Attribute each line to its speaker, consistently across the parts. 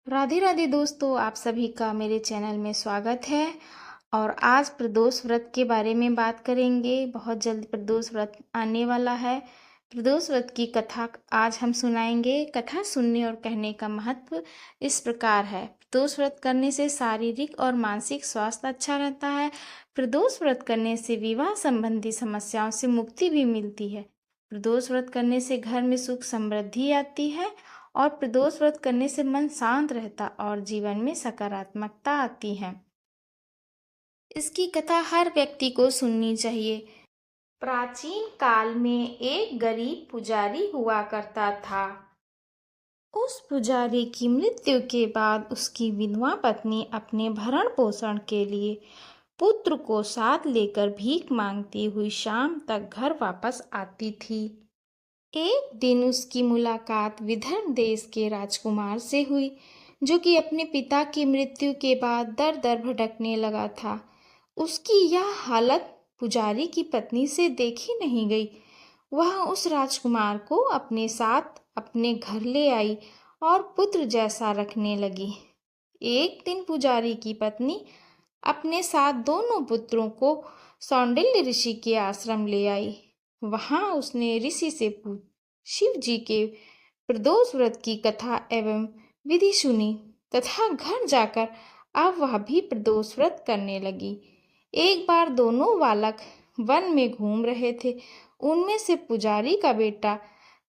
Speaker 1: राधे राधे दोस्तों, आप सभी का मेरे चैनल में स्वागत है। और आज प्रदोष व्रत के बारे में बात करेंगे। बहुत जल्द प्रदोष व्रत आने वाला है। प्रदोष व्रत की कथा आज हम सुनाएंगे। कथा सुनने और कहने का महत्व इस प्रकार है। प्रदोष व्रत करने से शारीरिक और मानसिक स्वास्थ्य अच्छा रहता है। प्रदोष व्रत करने से विवाह संबंधी समस्याओं से मुक्ति भी मिलती है। प्रदोष व्रत करने से घर में सुख समृद्धि आती है और प्रदोष व्रत करने से मन शांत रहता और जीवन में सकारात्मकता आती है। इसकी कथा हर व्यक्ति को सुननी चाहिए। प्राचीन काल में एक गरीब पुजारी हुआ करता था। उस पुजारी की मृत्यु के बाद उसकी विधवा पत्नी अपने भरण पोषण के लिए पुत्र को साथ लेकर भीख मांगती हुई शाम तक घर वापस आती थी। एक दिन उसकी मुलाकात विदर्भ देश के राजकुमार से हुई, जो कि अपने पिता की मृत्यु के बाद दर दर भटकने लगा था। उसकी यह हालत पुजारी की पत्नी से देखी नहीं गई। वह उस राजकुमार को अपने साथ अपने घर ले आई और पुत्र जैसा रखने लगी। एक दिन पुजारी की पत्नी अपने साथ दोनों पुत्रों को सौंडिल्य ऋषि के आश्रम ले आई। वहां उसने ऋषि से शिव जी के प्रदोष व्रत की कथा एवं विधि सुनी तथा घर जाकर अब वह भी प्रदोष व्रत करने लगी। एक बार दोनों बालक वन में घूम रहे थे। उनमें से पुजारी का बेटा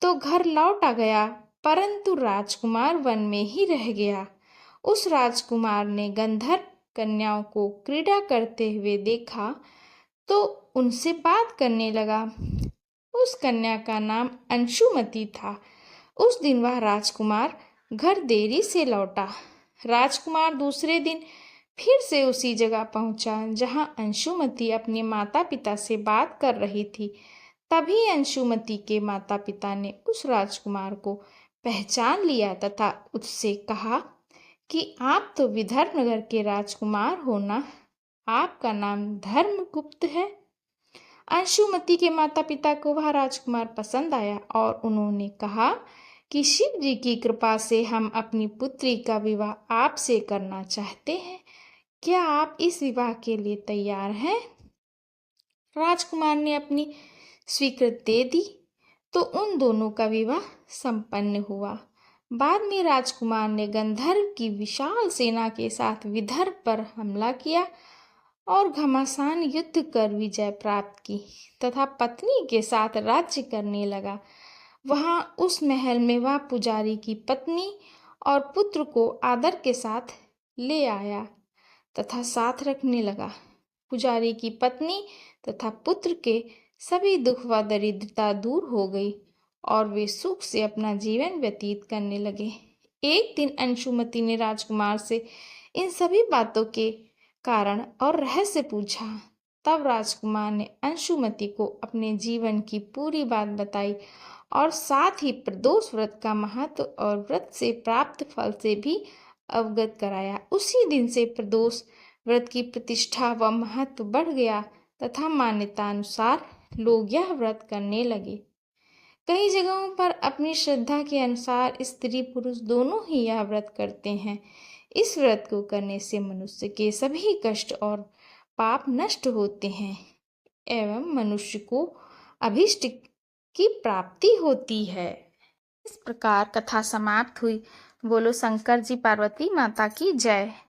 Speaker 1: तो घर लौट आ गया, परंतु राजकुमार वन में ही रह गया। उस राजकुमार ने गंधर्व कन्याओं को क्रीड़ा करते हुए देखा तो उनसे बात करने लगा। उस कन्या का नाम अंशुमति था। उस दिन वह राजकुमार घर देरी से लौटा। राजकुमार दूसरे दिन फिर से उसी जगह पहुंचा जहां अंशुमति अपने माता पिता से बात कर रही थी। तभी अंशुमति के माता पिता ने उस राजकुमार को पहचान लिया तथा उससे कहा कि आप तो विदर्भ नगर के राजकुमार हो ना? आपका नाम धर्मगुप्त है। अंशुमति के माता पिता को वह राजकुमार पसंद आया और उन्होंने कहा कि शिव जी की कृपा से हम अपनी पुत्री का विवाह आपसे करना चाहते हैं। क्या आप इस विवाह के लिए तैयार हैं? राजकुमार ने अपनी स्वीकृति दे दी तो उन दोनों का विवाह संपन्न हुआ। बाद में राजकुमार ने गंधर्व की विशाल सेना के साथ विदर्भ पर हमला किया और घमासान युद्ध कर विजय प्राप्त की तथा पत्नी के साथ राज्य करने लगा। वहां उस महल में वह पुजारी की पत्नी और पुत्र को आदर के साथ ले आया तथा साथ रखने लगा। पुजारी की पत्नी तथा पुत्र के सभी दुख व दरिद्रता दूर हो गई और वे सुख से अपना जीवन व्यतीत करने लगे। एक दिन अंशुमति ने राजकुमार से इन सभी बातों के कारण और रहस्य पूछा। तब राजकुमार ने अंशुमति को अपने जीवन की पूरी बात बताई और साथ ही प्रदोष व्रत का महत्व और व्रत से प्राप्त फल से भी अवगत कराया। उसी दिन से प्रदोष व्रत की प्रतिष्ठा व महत्व बढ़ गया तथा मान्यता अनुसार लोग यह व्रत करने लगे। कई जगहों पर अपनी श्रद्धा के अनुसार स्त्री पुरुष दोनों ही यह व्रत करते हैं। इस व्रत को करने से मनुष्य के सभी कष्ट और पाप नष्ट होते हैं एवं मनुष्य को अभीष्ट की प्राप्ति होती है। इस प्रकार कथा समाप्त हुई। बोलो शंकर जी पार्वती माता की जय।